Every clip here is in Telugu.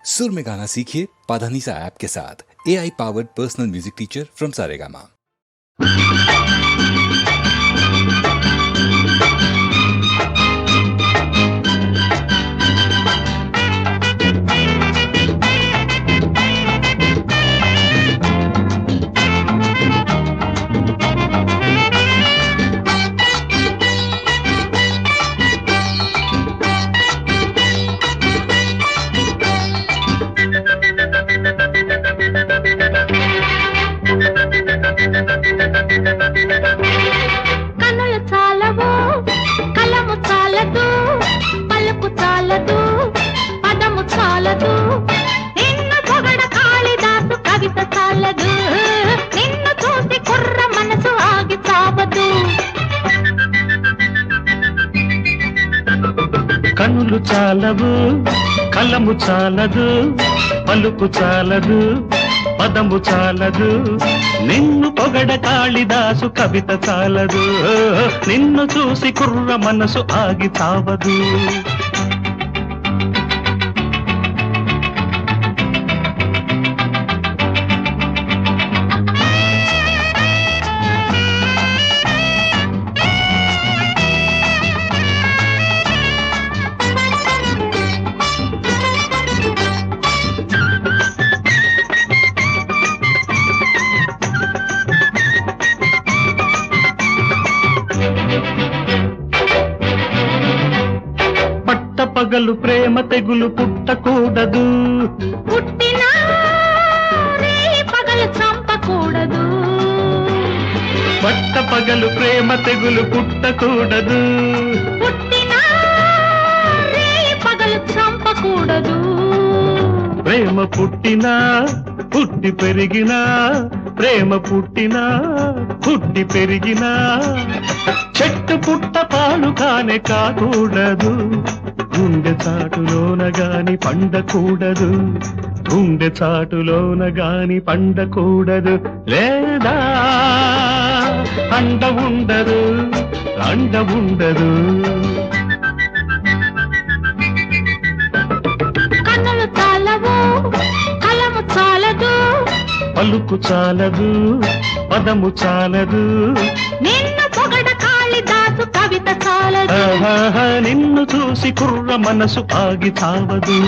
सुर में गाना सीखिए पाधानीसा ऐप के साथ। AI powered personal music teacher from Saregama. కనులు చాలవు కలము చాలదు పలుకు చాలదు పదము చాలదు నిన్ను పొగడ కాళిదాసు కవిత చాలదు నిన్ను చూసి కుర్ర మనసు ఆగి చావదు. కనులు చాలవు కలము చాలదు పలుకు చాలదు పదము చాలదు నిన్ను పొగడ కాళిదాసు కవిత చాలదు నిన్ను చూసి కుర్ర మనసు ఆగి చావదు. పగలు ప్రేమ తెగులు పుట్టకూడదు పుట్టినా పగలు చంపకూడదు. పట్ట పగలు ప్రేమ తెగులు పుట్టకూడదు పుట్టినా పగలు చంపకూడదు. ప్రేమ పుట్టినా పుట్టి పెరిగినా ప్రేమ పుట్టినా పుట్టి పెరిగినా చెట్టు పుట్ట పాలు కానే కాకూడదు. గుండె చాటులోన గాని పండకూడదు గుండె చాటులోన గాని పండకూడదు. లేదా అండ ఉండదు అండ ఉండదు. కన్నులు చాలవు కలము చాలదు పలుకు చాలదు పదము చాలదు నిన్ను పొగడ కాళిదాసు కవిత చాలదు నిన్ను చూసి కుర్ర మనసు ఆగి చావదు.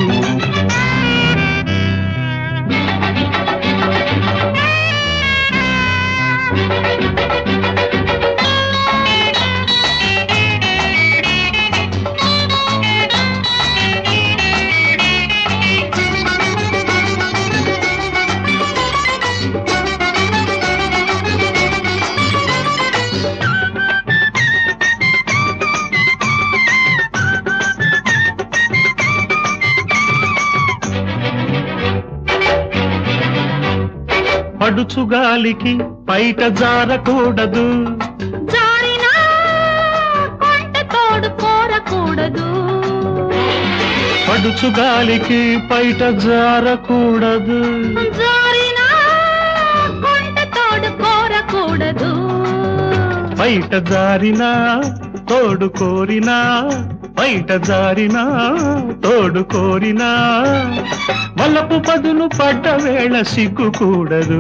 పడుచుగాలికి పైట జారకూడదు జారినా కొంట తోడు కోరకూడదు. పడుచుగాలికి పైట జారకూడదు జారినా కొంట తోడు కోరకూడదు. బయట జారినా తోడు కోరినా బయట జారినా తోడు కోరినా వలపు పదును పడ్డ వేళ సిగ్గుకూడదు.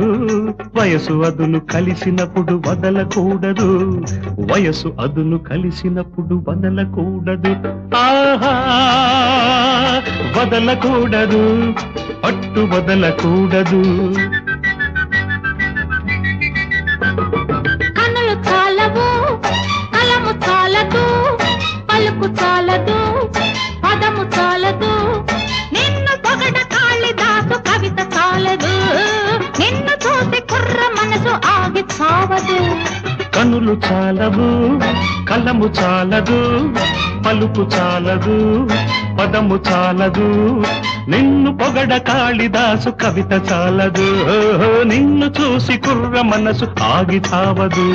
వయసు అదును కలిసినప్పుడు వదలకూడదు వయసు అదును కలిసినప్పుడు వదలకూడదు. ఆహా వదలకూడదు పట్టు వదలకూడదు. కన్నులు చాలవు కలము చాలదు పలుకు చాలదు పదము చాలదు నిన్ను పొగడ కాళిదాసు కవిత చాలదు నిన్ను చూసి కుర్ర మనసు ఆగి చావదు. కనులు చాలవు కలము చాలదు పలుకు చాలదు పదము చాలదు నిన్ను పొగడ కాళిదాసు కవిత చాలదు నిన్ను చూసి కుర్ర మనసు ఆగి చావదు.